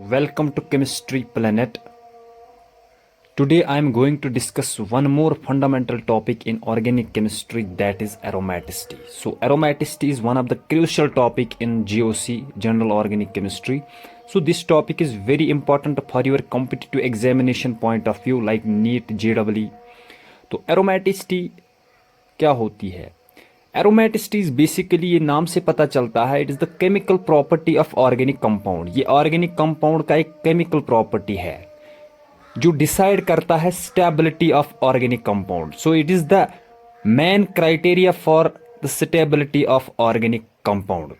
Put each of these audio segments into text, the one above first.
Welcome to Chemistry Planet. Today I am going to discuss one more fundamental topic in organic chemistry, that is aromaticity. So aromaticity is one of the crucial topic in GOC, General Organic Chemistry. So this topic is very important for your competitive examination point of view like NEET, JEE. तो aromaticity क्या होती है? Aromaticity is basically, ये नाम से पता चलता है, it is the chemical property of organic compound. ये ऑर्गेनिक कंपाउंड का एक केमिकल प्रॉपर्टी है जो डिसाइड करता है stability of organic compound. So it is the main criteria for the stability of organic compound.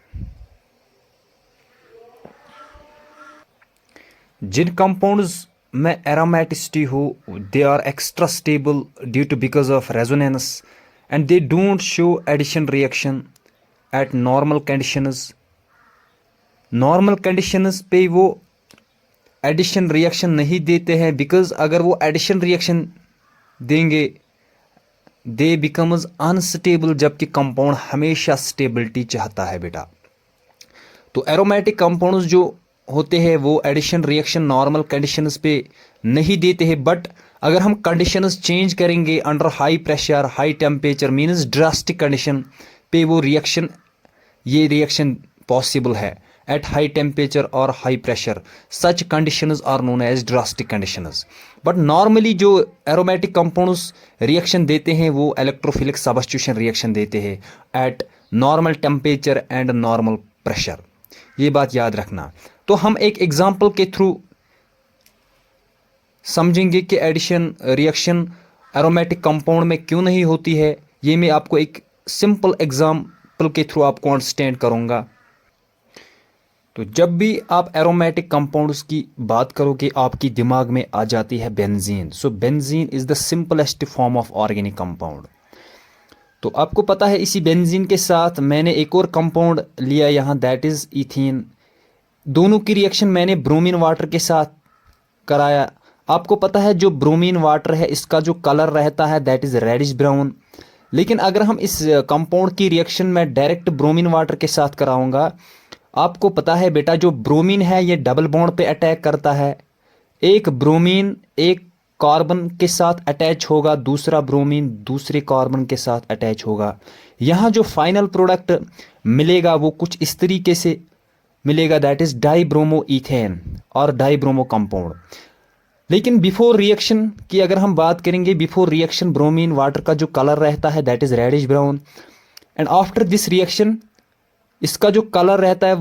जिन कंपाउंड्स में एरोमेटिसिटी हो, they are extra stable due to because of resonance and they don't show addition reaction at normal conditions. Normal conditions पे वो addition reaction नहीं देते हैं, because अगर वो एडिशन रिएक्शन देंगे दे बिकम्स अनस्टेबल, जबकि कंपाउंड हमेशा स्टेबिलिटी चाहता है बेटा। तो एरोमेटिक कंपाउंड्स जो होते हैं वो एडिशन रिएक्शन नॉर्मल कंडीशंस पे नहीं देते हैं, बट अगर हम कंडीशंस चेंज करेंगे under high pressure, high temperature means drastic condition पे वो रिएक्शन, ये रिएक्शन पॉसिबल है एट हाई टेम्परेचर और high pressure. Such conditions are known as drastic conditions. But normally जो एरोमेटिक कंपाउंड्स रिएक्शन देते हैं वो इलेक्ट्रोफिलिक सब्स्टिट्यूशन रिएक्शन देते हैं at normal temperature and normal pressure. ये बात याद रखना। तो हम एक एग्जाम्पल के थ्रू समझेंगे कि एडिशन रिएक्शन एरोमेटिक कंपाउंड में क्यों नहीं होती है। ये मैं आपको एक सिंपल एग्जाम्पल के थ्रू आपको अंडरस्टैंड करूँगा। तो जब भी आप एरोमेटिक कंपाउंड्स की बात करोगे आपकी दिमाग में आ जाती है benzene. So benzene is the simplest form of organic compound. तो आपको पता है इसी बेंजीन के साथ मैंने एक और कंपाउंड लिया यहाँ, दैट इज़ इथीन। दोनों की रिएक्शन मैंने ब्रोमीन वाटर के साथ कराया। आपको पता है जो ब्रोमीन वाटर है इसका जो कलर रहता है दैट इज़ रेडिश ब्राउन। लेकिन अगर हम इस कंपाउंड की रिएक्शन में डायरेक्ट ब्रोमीन वाटर के साथ कराऊंगा, आपको पता है बेटा जो ब्रोमीन है ये डबल बॉन्ड पे अटैक करता है। एक ब्रोमीन एक कार्बन के साथ अटैच होगा, दूसरा ब्रोमीन दूसरे कार्बन के साथ अटैच होगा। यहाँ जो फाइनल प्रोडक्ट मिलेगा वो कुछ इस तरीके से मिलेगा, दैट इज़ डाईब्रोमो इथेन और डाईब्रोमो कंपाउंड। लेकिन बिफोर रिएक्शन की अगर हम बात करेंगे, बिफोर रिएक्शन ब्रोमीन वाटर का जो कलर रहता है that is reddish brown, and after this reaction इसका जो कलर रहता है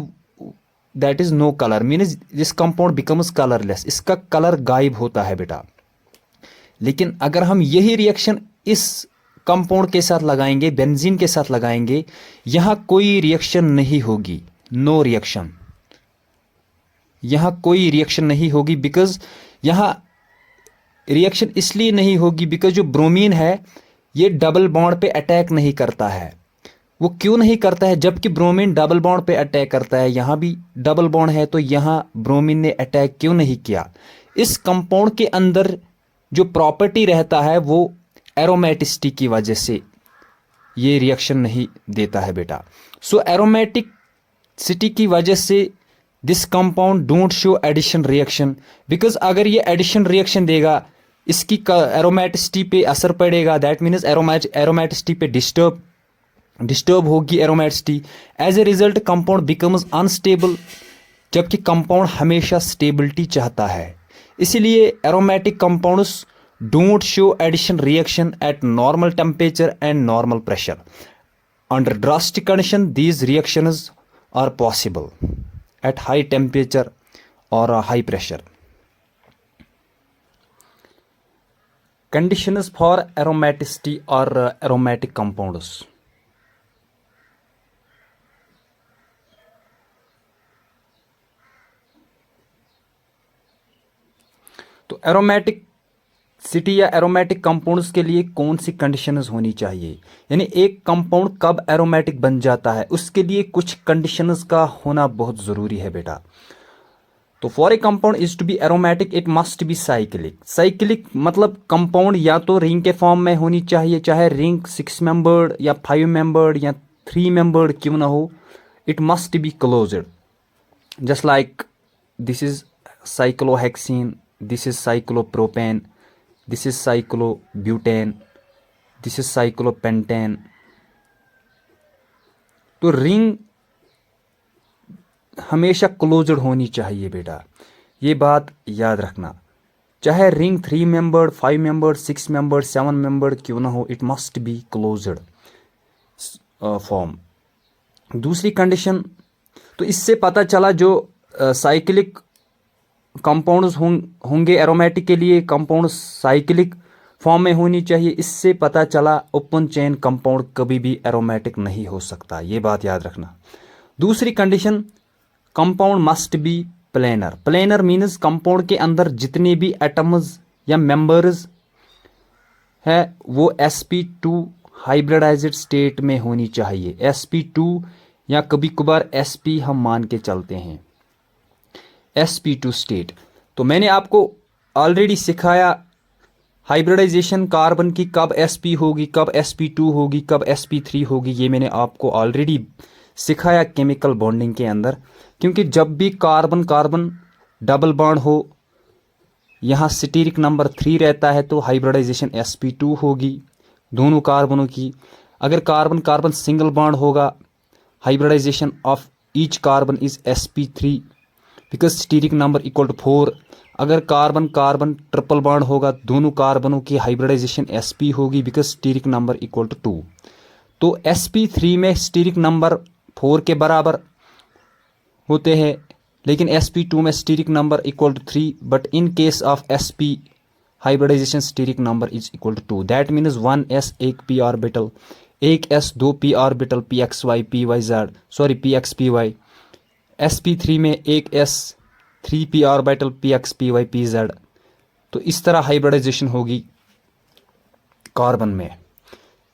that is no colour, means this compound becomes colourless, इसका कलर गायब होता है बेटा। लेकिन अगर हम यही रिएक्शन इस कंपाउंड के साथ लगाएंगे, बेंजीन के साथ लगाएंगे, यहाँ कोई रिएक्शन नहीं होगी, नो रिएक्शन। यहाँ कोई रिएक्शन नहीं होगी बिकॉज यहाँ रिएक्शन इसलिए नहीं होगी बिकॉज जो ब्रोमीन है ये डबल बॉन्ड पे अटैक नहीं करता है। वो क्यों नहीं करता है, जबकि ब्रोमीन डबल बॉन्ड पे अटैक करता है। यहाँ भी डबल बॉन्ड है तो यहाँ ब्रोमीन ने अटैक क्यों नहीं किया। इस कंपाउंड के अंदर जो प्रॉपर्टी रहता है वो एरोमेटिसिटी की वजह से ये रिएक्शन नहीं देता है बेटा। सो एरोमेटिसिटी की वजह से this compound don't show addition reaction, because अगर ये एडिशन रिएक्शन देगा इसकी एरोमेटिसिटी पे असर पड़ेगा, दैट मीन्स एरोमेटिसिटी पे डिस्टर्ब होगी aromaticity. As a result compound becomes unstable, जबकि कंपाउंड हमेशा स्टेबिलिटी चाहता है। इसीलिए aromatic compounds don't show addition reaction at normal temperature and normal pressure. Under drastic condition these reactions are possible at high temperature or high pressure. Conditions for aromaticity or aromatic compounds. तो aromatic city या aromatic compounds के लिए कौन सी conditions होनी चाहिए, यानी एक compound कब एरोमेटिक बन जाता है, उसके लिए कुछ कंडीशंस का होना बहुत ज़रूरी है बेटा। तो for a compound is to be aromatic it must be cyclic. Cyclic मतलब कंपाउंड या तो रिंग के फॉर्म में होनी चाहिए, चाहे रिंग 6 मेंबर्ड या 5 मेंबर्ड या 3 मेंबर्ड क्यों ना हो, it must be closed just like this is cyclohexene, this is cyclopropane, this is cyclobutane, this is cyclopentane। तो रिंग हमेशा क्लोज्ड होनी चाहिए बेटा, ये बात याद रखना। चाहे ring 3 membered, 5 membered, 6 membered, 7 membered क्यों ना हो, it must be closed form. दूसरी कंडीशन, तो इससे पता चला जो साइक्लिक कंपाउंड्स होंगे एरोमेटिक के लिए, कंपाउंड साइक्लिक फॉर्म में होनी चाहिए। इससे पता चला ओपन चेन कंपाउंड कभी भी एरोमेटिक नहीं हो सकता, ये बात याद रखना। दूसरी condition, compound must be planar. Planar means compound के अंदर जितने भी एटम्स या मेंबर्स है वो sp2 हाइब्रिडाइज्ड स्टेट में होनी चाहिए। sp2 या कभी कभार sp हम मान के चलते हैं, sp2 स्टेट। तो मैंने आपको ऑलरेडी सिखाया हाइब्रिडाइजेशन कार्बन की, कब sp होगी, कब sp2 होगी, कब sp3 होगी, ये मैंने आपको ऑलरेडी सिखाया केमिकल बॉन्डिंग के अंदर। क्योंकि जब भी कार्बन कार्बन डबल बॉन्ड हो, यहाँ स्टीरिक नंबर 3 रहता है, तो हाइब्रिडाइजेशन sp2 होगी दोनों कार्बनों की। अगर कार्बन कार्बन सिंगल बॉन्ड होगा, hybridisation of each carbon is sp3 because steric number equal to 4। अगर कार्बन कार्बन ट्रिपल बॉन्ड होगा, दोनों कार्बनों की हाइब्रिडाइजेशन sp होगी because steric number equal to 2। तो sp3 में स्टीरिक नंबर 4 के बराबर होते हैं, लेकिन sp2 में steric number equal to 3। But in case of sp hybridisation steric number is equal to 2। That means 1s एक p ऑर्बिटल, एक s 2 p orbital pxy pyz sorry pxpy। sp3 में एक s 3 p orbital pxpy pz। तो इस तरह hybridisation होगी carbon में।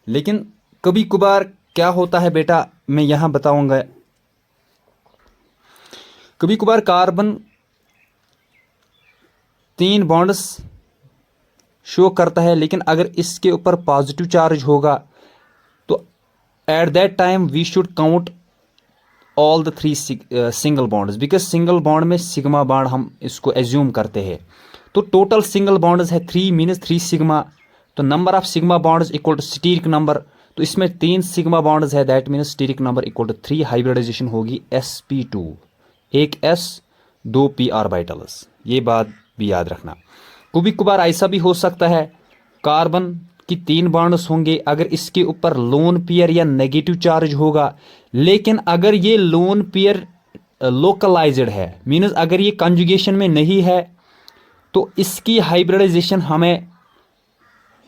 लेकिन कभी कभार क्या होता है बेटा, मैं यहां बताऊंगा। कभी कभार कार्बन 3 बॉन्ड्स शो करता है, लेकिन अगर इसके ऊपर पॉजिटिव चार्ज होगा तो at that time we should count all the 3 single bonds, because single bond में सिग्मा बॉन्ड हम इसको एज्यूम करते हैं। तो टोटल सिंगल बॉन्ड्स है 3 मीन्स 3 सिग्मा। तो number of sigma bonds equal to steric number, तो इसमें 3 सिग्मा बॉन्ड्स है, that means steric number equal to 3। Hybridisation होगी sp2, एक s 2 p ऑर्बिटल्स, ये बात भी याद रखना। कभी कभार ऐसा भी हो सकता है कार्बन की 3 बॉन्ड्स होंगे, अगर इसके ऊपर लोन पेयर या नेगेटिव चार्ज होगा, लेकिन अगर ये लोन पेयर लोकलाइज्ड है, मीन्स अगर ये कंजुगेशन में नहीं है, तो इसकी हाइब्रिडाइजेशन हमें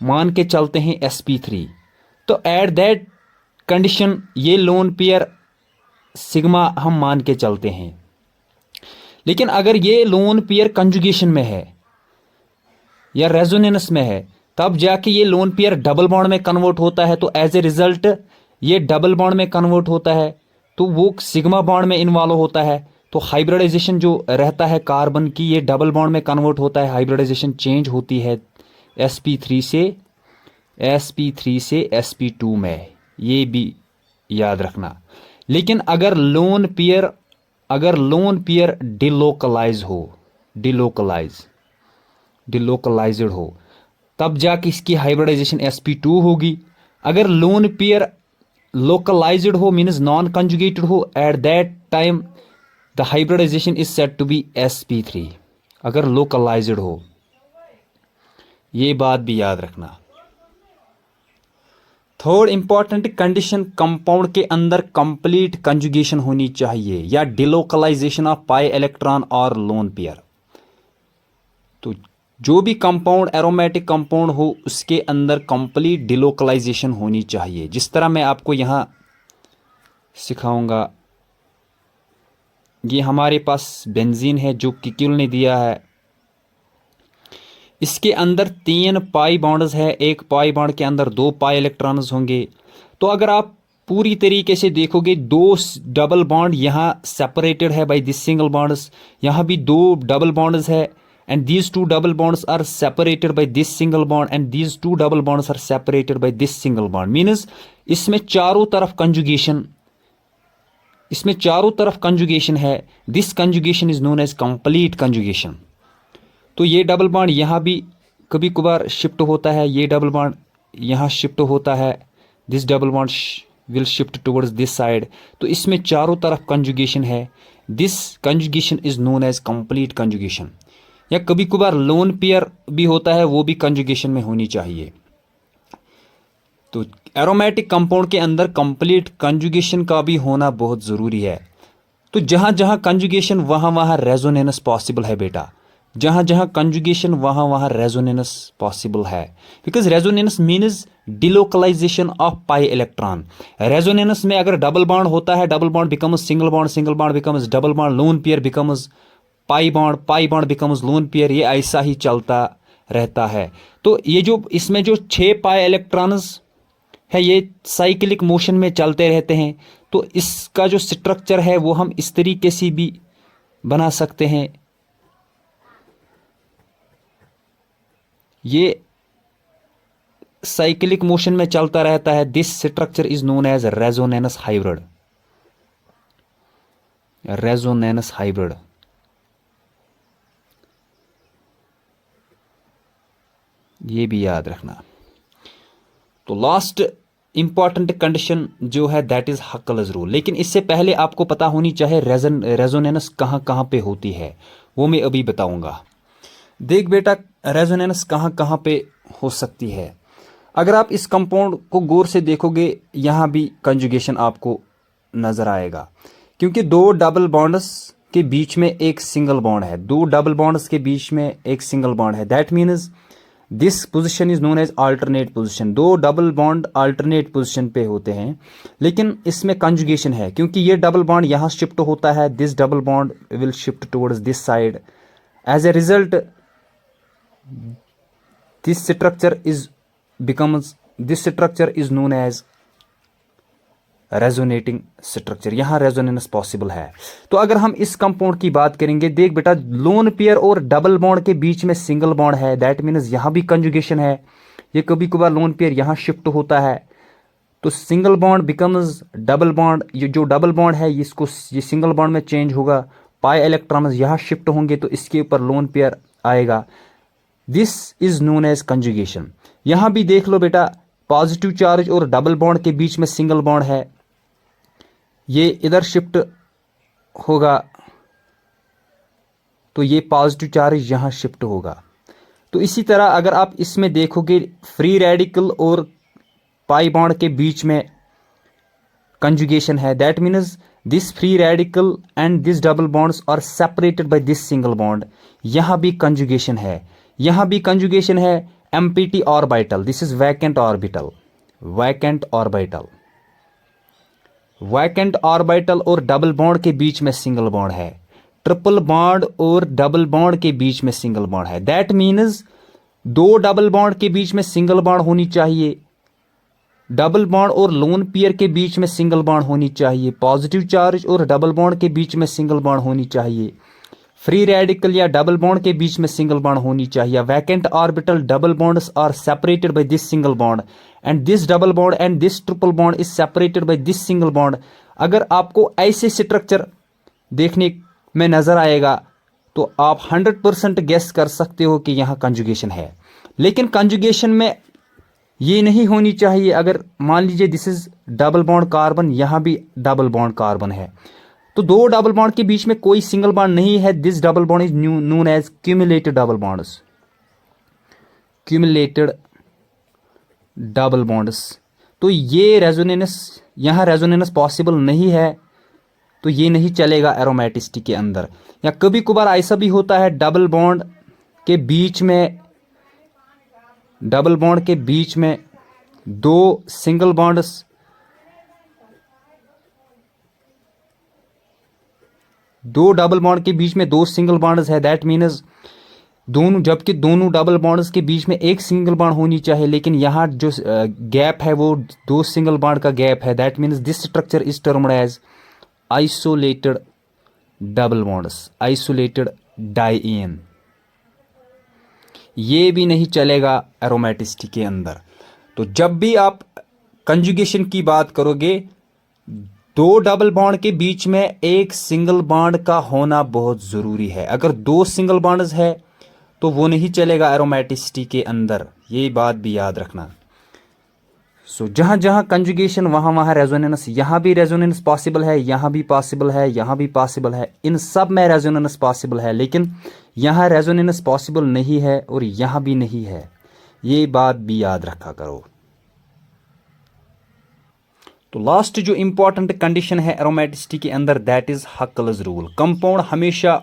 मान के चलते हैं sp3। तो एट दैट कंडीशन ये लोन पेयर सिग्मा हम मान के चलते हैं। लेकिन अगर ये लोन पेयर कंजुगेशन में है या रेजोनेंस में है, तब जाके ये लोन पेयर डबल बॉन्ड में कन्वर्ट होता है। तो एज ए रिजल्ट ये डबल बॉन्ड में कन्वर्ट होता है, तो वो सिग्मा बॉन्ड में इन्वॉल्व होता है। तो हाइब्रिडाइजेशन जो रहता है कार्बन की, ये डबल बॉन्ड में कन्वर्ट होता है, हाइब्रिडाइजेशन चेंज होती है sp3 से sp2 में, ये भी याद रखना। लेकिन अगर लोन पेयर डिलोकलाइज्ड हो, तब जाके इसकी हाइब्रिडाइजेशन sp2 होगी। अगर लोन पेयर लोकलाइज्ड हो मीन्स नॉन कंजुगेटेड हो, at that time the hybridisation is set to be sp3, अगर लोकलाइज्ड हो। ये बात भी याद रखना। थर्ड इंपॉर्टेंट कंडीशन, कंपाउंड के अंदर कंप्लीट कंजुगेशन होनी चाहिए या डिलोकलाइजेशन ऑफ पाई इलेक्ट्रॉन और लोन पेयर। तो जो भी कंपाउंड एरोमेटिक कंपाउंड हो, उसके अंदर कंप्लीट डिलोकलाइजेशन होनी चाहिए। जिस तरह मैं आपको यहाँ सिखाऊंगा, ये हमारे पास बेंजीन है जो किक्यूल ने दिया है। इसके अंदर 3 पाई बॉन्ड्स है, एक पाई बॉन्ड के अंदर 2 पाई इलेक्ट्रॉन्स होंगे। तो अगर आप पूरी तरीके से देखोगे, 2 डबल बॉन्ड यहाँ सेपरेटेड है बाय दिस सिंगल बॉन्ड्स, यहाँ भी 2 डबल बॉन्ड्स है, and these 2 double bonds are separated by this single bond and these 2 double bonds are separated by this single bond, means इसमें चारों तरफ कंजुगेशन इसमें चारों तरफ कंजुगेशन है, this conjugation is known as complete conjugation. तो ये डबल बॉन्ड यहाँ भी कभी कभार शिफ्ट होता है, ये डबल बॉन्ड यहाँ शिफ्ट होता है, this double bond will shift towards this side. तो इसमें चारों तरफ कंजुगेशन है, this conjugation is known as complete conjugation. या कभी कभार लोन पेयर भी होता है, वो भी कंजुगेशन में होनी चाहिए। तो एरोमेटिक कंपाउंड के अंदर कंप्लीट कंजुगेशन का भी होना बहुत ज़रूरी है। तो जहाँ जहाँ कंजुगेशन वहाँ वहाँ रेजोनेंस पॉसिबल है बेटा, जहाँ जहाँ कंजुगेशन वहाँ वहाँ रेजोनेंस पॉसिबल है। Because resonance means delocalisation of pi electron. Resonance में अगर डबल बॉन्ड होता है, double bond becomes single bond becomes double bond, lone pair becomes pi bond becomes lone pair, ये ऐसा ही चलता रहता है। तो ये जो इसमें जो 6 पाई इलेक्ट्रॉन्स है, ये साइक्लिक मोशन में चलते रहते हैं। तो इसका जो स्ट्रक्चर है वो हम इस तरीके से भी बना सकते हैं। ये साइक्लिक मोशन में चलता रहता है। This structure is known as resonance hybrid. Resonance hybrid, ये भी याद रखना। तो लास्ट इंपॉर्टेंट कंडीशन जो है दैट इज हक्कलस रूल। लेकिन इससे पहले आपको पता होनी चाहिए रेजोनेंस कहाँ कहाँ पे होती है, वो मैं अभी बताऊंगा। देख बेटा, रेजोनेंस कहाँ कहाँ पे हो सकती है। अगर आप इस कंपाउंड को गौर से देखोगे, यहाँ भी कंजुगेशन आपको नजर आएगा, क्योंकि दो डबल बॉन्ड्स के बीच में एक सिंगल बॉन्ड है। दो डबल बॉन्ड्स के बीच में एक सिंगल बॉन्ड है, that means this position is known as alternate position. दो डबल बॉन्ड अल्टरनेट पोजिशन पे होते हैं, लेकिन इसमें कंजुगेशन है, क्योंकि ये डबल बॉन्ड यहाँ शिफ्ट होता है, this double bond will shift towards this side. As a result this structure is known as resonating structure. यहां रेजोनेंस पॉसिबल है। तो अगर हम इस कंपाउंड की बात करेंगे, देख बेटा, लोन पेयर और डबल बॉन्ड के बीच में सिंगल बॉन्ड है, दैट मीन्स यहां भी कंजुगेशन है। ये कभी कभार लोन पेयर यहां शिफ्ट होता है, तो single bond becomes double bond. ये जो डबल बॉन्ड है ये सिंगल बॉन्ड में चेंज होगा, पाई इलेक्ट्रॉन्स यहां शिफ्ट होंगे, तो इसके ऊपर लोन पेयर आएगा। This is known as conjugation. यहां भी देख लो बेटा, पॉजिटिव चार्ज और डबल बॉन्ड के बीच में सिंगल बॉन्ड है, ये इधर शिफ्ट होगा, तो ये पॉजिटिव चार्ज यहां शिफ्ट होगा। तो इसी तरह अगर आप इसमें देखोगे, फ्री रेडिकल और पाई बॉन्ड के बीच में कंजुगेशन है, that means this free radical and this double bonds are separated by this single bond. यहां भी कंजुगेशन है, यहां भी कंजुगेशन है। Empty orbital, this is vacant orbital, vacant orbital, vacant orbital और डबल बॉन्ड के बीच में सिंगल बॉन्ड है। ट्रिपल बॉन्ड और डबल बॉन्ड के बीच में सिंगल बॉन्ड है, दैट मीन्स दो डबल बॉन्ड के बीच में सिंगल बॉन्ड होनी चाहिए, डबल बॉन्ड और लोन पेयर के बीच में सिंगल बॉन्ड होनी चाहिए, पॉजिटिव चार्ज और डबल बॉन्ड के बीच में सिंगल बॉन्ड होनी चाहिए, फ्री रेडिकल या डबल बॉन्ड के बीच में सिंगल बॉन्ड होनी चाहिए। Vacant orbital double bonds are separated by this single bond and this double bond and this triple bond is separated by this single bond. अगर आपको ऐसे स्ट्रक्चर देखने में नजर आएगा, तो आप 100% गेस कर सकते हो कि यहां कंजुगेशन है। लेकिन कंजुगेशन में ये नहीं होनी चाहिए। अगर मान लीजिए this is double bond carbon, यहां भी डबल बॉन्ड कार्बन है, तो दो डबल बॉन्ड के बीच में कोई सिंगल बॉन्ड नहीं है, this double bond is known as cumulated double bonds, cumulated double bonds. तो ये रेजोनेंस, यहां रेजोनेंस पॉसिबल नहीं है, तो ये नहीं चलेगा एरोमेटिसिटी के अंदर। या कभी कभार ऐसा भी होता है, डबल बॉन्ड के बीच में, डबल बॉन्ड के बीच में दो सिंगल बॉन्ड्स, दो डबल बॉन्ड के बीच में दो सिंगल बॉन्ड्स है, दैट मीन्स दोनों, जबकि दोनों डबल बॉन्ड्स के बीच में एक सिंगल बॉन्ड होनी चाहिए, लेकिन यहाँ जो गैप है वो दो सिंगल बॉन्ड का गैप है, that means this structure is termed as isolated double bonds, isolated diene. ये भी नहीं चलेगा एरोमेटिसिटी के अंदर। तो जब भी आप कंजुगेशन की बात करोगे, दो डबल बॉन्ड के बीच में एक सिंगल बॉन्ड का होना बहुत ज़रूरी है। अगर दो सिंगल बॉन्ड्स है तो वो नहीं चलेगा एरोमेटिसिटी के अंदर, ये बात भी याद रखना। सो जहाँ जहाँ कंजुगेशन वहाँ वहाँ रेजोनेंस, यहाँ भी रेजोनेंस पॉसिबल है, यहाँ भी पॉसिबल है, यहाँ भी पॉसिबल है, इन सब में रेजोनेंस पॉसिबल है, लेकिन यहाँ रेजोनेंस पॉसिबल नहीं है और यहाँ भी नहीं है, ये बात भी याद रखा करो। तो लास्ट जो इंपॉर्टेंट कंडीशन है एरोमेटिसिटी के अंदर, that is Huckel's rule. Compound हमेशा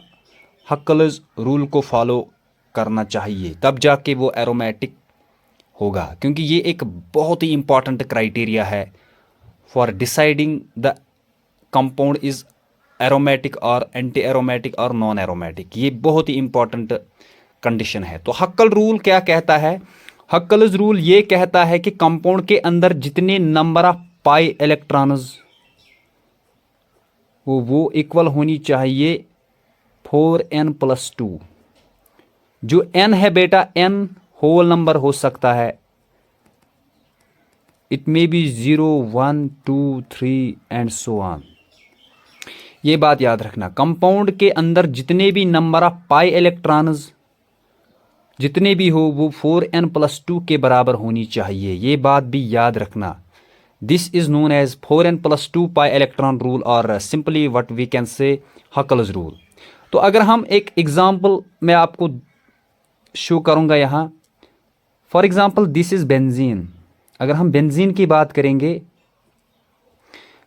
हक्कल्स रूल को फॉलो करना चाहिए, तब जाके वो एरोमेटिक होगा, क्योंकि ये एक बहुत ही इंपॉर्टेंट क्राइटेरिया है for deciding the compound is aromatic और एंटी एरोमेटिक और नॉन एरोमेटिक। ये बहुत ही इंपॉर्टेंट कंडीशन है। तो हक्कल रूल क्या कहता है? हक्कल्स रूल ये कहता है कि कंपाउंड के अंदर जितने नंबर ऑफ पाई इलेक्ट्रॉन्स वो इक्वल होनी चाहिए 4n+2। जो n है बेटा, n होल नंबर हो सकता है, it may be 0 1 2 3 and so on. ये बात याद रखना, कंपाउंड के अंदर जितने भी नंबर ऑफ पाई इलेक्ट्रॉन्स जितने भी हो वो 4n+2 के बराबर होनी चाहिए, ये बात भी याद रखना। This is known as 4n+2 pi electron rule और simply what we can say Huckel's rule. तो अगर हम एक एग्जांपल मैं आपको शो करूंगा यहाँ, for example this is benzene. अगर हम बेंजीन की बात करेंगे,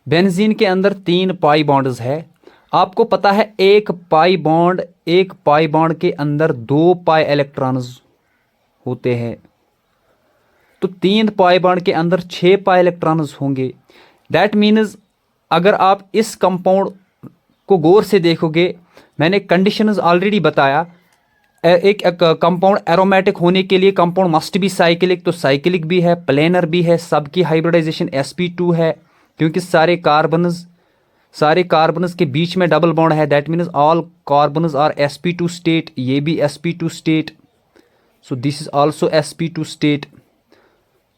बेंजीन के अंदर 3 पाई बॉन्ड्स है। आपको पता है एक पाई बॉन्ड के अंदर 2 पाई इलेक्ट्रॉन्स होते हैं, तो 3 पाई बॉन्ड के अंदर 6 पाई इलेक्ट्रॉन्स होंगे। दैट मीन्स अगर आप इस कंपाउंड को गौर से देखोगे, मैंने कंडीशंस ऑलरेडी बताया, एक कंपाउंड एरोमेटिक होने के लिए कंपाउंड मस्ट बी साइक्लिक, तो साइक्लिक भी है, प्लेनर भी है, सबकी हाइब्रिडाइजेशन sp2 है, क्योंकि सारे कार्बन्स के बीच में डबल बॉन्ड है। That means all carbons are sp2 state, ये भी sp2 state, so this is also sp2 state.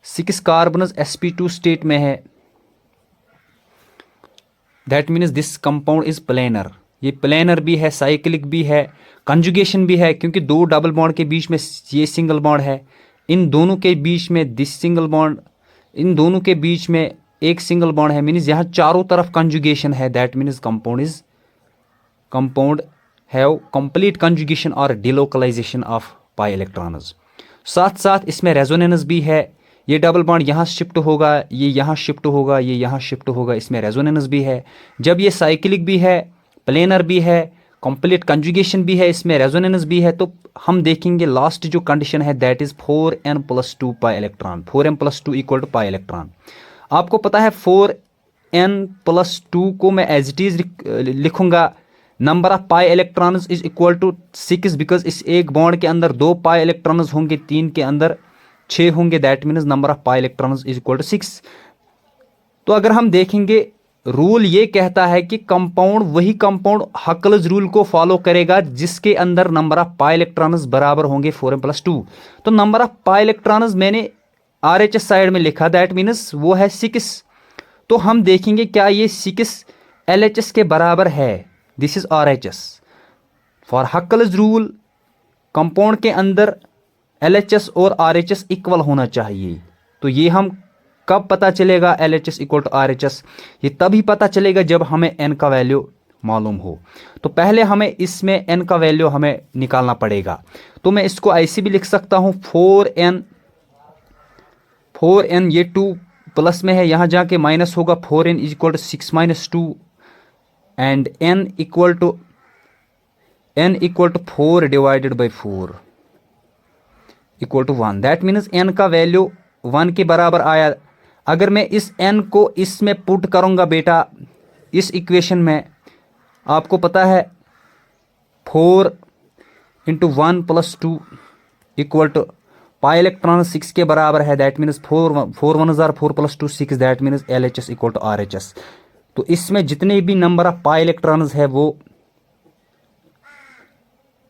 6 carbons sp2 state में है, that means this compound is planar. ये प्लेनर भी है, साइक्लिक भी है, कंजुगेशन भी है, क्योंकि 2 डबल बॉन्ड के बीच में ये सिंगल बॉन्ड है, इन दोनों के बीच में दिस सिंगल बॉन्ड, इन दोनों के बीच में एक सिंगल बॉन्ड है, मीन्स यहाँ चारों तरफ कंजुगेशन है। That means compound have complete conjugation और डिलोकलाइजेशन ऑफ पाई इलेक्ट्रॉन्स। साथ साथ इसमें रेजोनेंस भी है, ये डबल बॉन्ड यहाँ शिफ्ट होगा, ये यहाँ शिफ्ट होगा, ये यहाँ शिफ्ट होगा, इसमें रेजोनेंस भी है। जब ये साइक्लिक भी है, प्लेनर भी है, कंप्लीट कंजुगेशन भी है, इसमें रेजोनेंस भी है, तो हम देखेंगे लास्ट जो कंडीशन है that is 4n+2 pi electron. 4n+2 equal to pi electron. आपको पता है 4n+2 को मैं एज इट इज लिखूंगा, number of pi electrons is equal to 6, because इस एक बॉन्ड के अंदर 2 पाई इलेक्ट्रॉन्स होंगे, 3 के अंदर 6 होंगे, that means number of pi electrons is equal to 6। तो अगर हम देखेंगे, रूल ये कहता है कि वही कंपाउंड हक्कल्स रूल को फॉलो करेगा जिसके अंदर नंबर ऑफ पाई इलेक्ट्रॉन्स बराबर होंगे 4n+2। तो नंबर ऑफ पाई इलेक्ट्रॉन्स मैंने RHS साइड में लिखा, दैट मीन्स वो है 6। तो हम देखेंगे क्या ये 6 LHS के बराबर है। This is RHS। For Huckel's rule compound के अंदर LHS और RHS इक्वल होना चाहिए। तो ये हम कब पता चलेगा LHS इक्वल टू RHS? ये तभी पता चलेगा जब हमें n का वैल्यू मालूम हो। तो पहले हमें इसमें n का वैल्यू हमें निकालना पड़ेगा। तो मैं इसको ऐसे भी लिख सकता हूँ, 4n ये 2 प्लस में है, यहाँ जाके माइनस होगा, 4n is equal to 6 - 2 and n equal to 4 divided by 4 equal to 1। That means n का वैल्यू 1 के बराबर आया। अगर मैं इस n को इसमें पुट करूंगा बेटा, इस इक्वेशन में, आपको पता है 4 × 1 + 2 इक्वल टू पाई इलेक्ट्रॉन 6 के बराबर है। That means 4 1 4 + 2 6, that means LHS equal to RHS। तो इसमें जितने भी नंबर ऑफ पाई इलेक्ट्रॉन्स है वो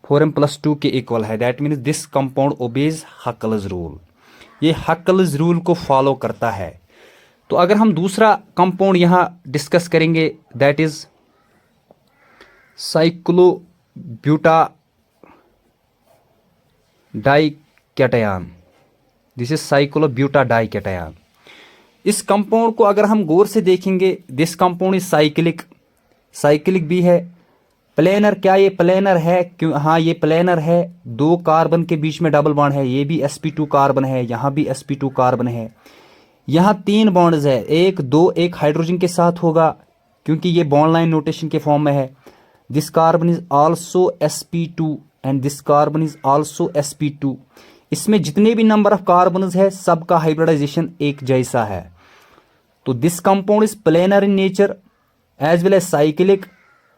4n+2 के इक्वल है। That means this compound obeys Huckel's rule. ये हक्कल्स रूल को फॉलो करता है। तो अगर हम दूसरा कंपाउंड यहाँ डिस्कस करेंगे, that is cyclobutadiene dication. This is cyclobutadiene dication. इस कंपाउंड को अगर हम गौर से देखेंगे, this compound is cyclic, cyclic भी है। प्लेनर, क्या ये प्लेनर है? क्यों, हाँ ये प्लेनर है। 2 कार्बन के बीच में डबल बॉन्ड है, ये भी sp2 कार्बन है, यहाँ भी sp2 कार्बन है। यहाँ 3 बॉन्ड्स है, 1 2 एक हाइड्रोजन के साथ होगा क्योंकि ये बॉन्ड लाइन नोटेशन के फॉर्म में है। This carbon is also sp2 and this carbon is also sp2। इसमें जितने भी नंबर ऑफ कार्बन है सबका हाइब्रिडाइजेशन एक जैसा है। तो this compound is planar in nature as well as cyclic.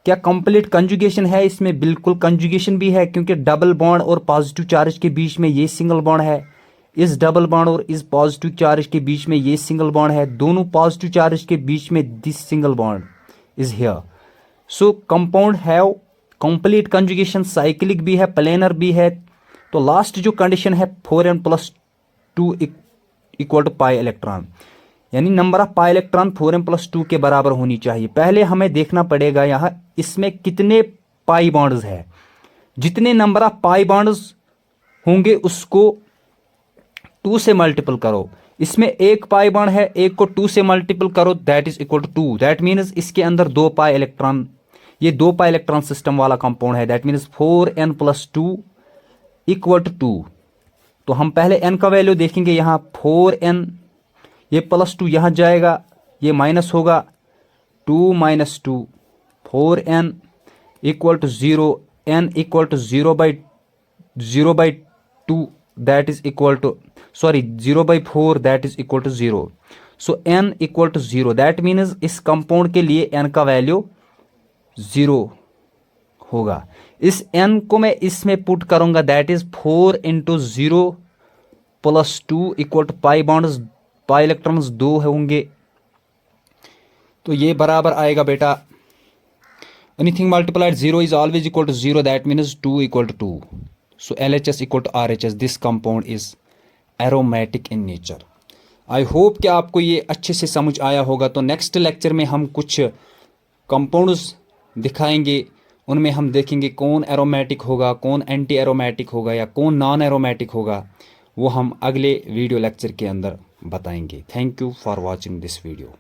क्या कंप्लीट कंजुगेशन है इसमें? बिल्कुल कंजुगेशन भी है, क्योंकि डबल बॉन्ड और पॉजिटिव चार्ज के बीच में ये सिंगल बॉन्ड है, इस डबल बॉन्ड और इस पॉजिटिव चार्ज के बीच में ये सिंगल बॉन्ड है, दोनों पॉजिटिव चार्ज के बीच में this single bond is here. So compound have complete conjugation, cyclic भी है, प्लेनर भी है। तो लास्ट जो कंडीशन है 4n+2 equal to pi electron, यानी number of pi electron 4n+2 के बराबर होनी चाहिए। पहले हमें देखना पड़ेगा यहाँ इसमें कितने पाई बॉन्ड्स है। जितने नंबर ऑफ पाई बॉन्ड्स होंगे उसको 2 से मल्टीपल करो। इसमें 1 पाई बॉन्ड है, 1 को 2 से मल्टीपल करो, that is equal to 2। That means इसके अंदर 2 पाई इलेक्ट्रॉन, ये 2 पाई इलेक्ट्रॉन सिस्टम वाला कंपाउंड है। That means 4n+2 equal to 2। तो हम पहले n का वैल्यू देखेंगे। यहाँ 4n, ये +2 यहाँ जाएगा, ये माइनस होगा, 2 - 2, 4n equal to 0, n equal to 0/2 that is equal to 0/4 that is equal to 0। So n equal to 0, that means इस कंपाउंड के लिए n का वैल्यू 0 होगा। इस n को मैं इसमें पुट करूंगा, that is 4 × 0 + 2 equal to pi bonds, pi electrons 2 होंगे। तो ये बराबर आएगा बेटा, anything multiplied 0 is always equal to 0, that means 2 = 2। सो LHS = RHS, this compound is aromatic in nature. I hope कि आपको ये अच्छे से समझ आया होगा। तो नेक्स्ट लेक्चर में हम कुछ कंपाउंड्स दिखाएंगे, उनमें हम देखेंगे कौन एरोमेटिक होगा, कौन एंटी एरोमेटिक होगा या कौन नॉन एरोमेटिक होगा, वो हम अगले वीडियो लेक्चर के अंदर बताएंगे। Thank you for watching this video.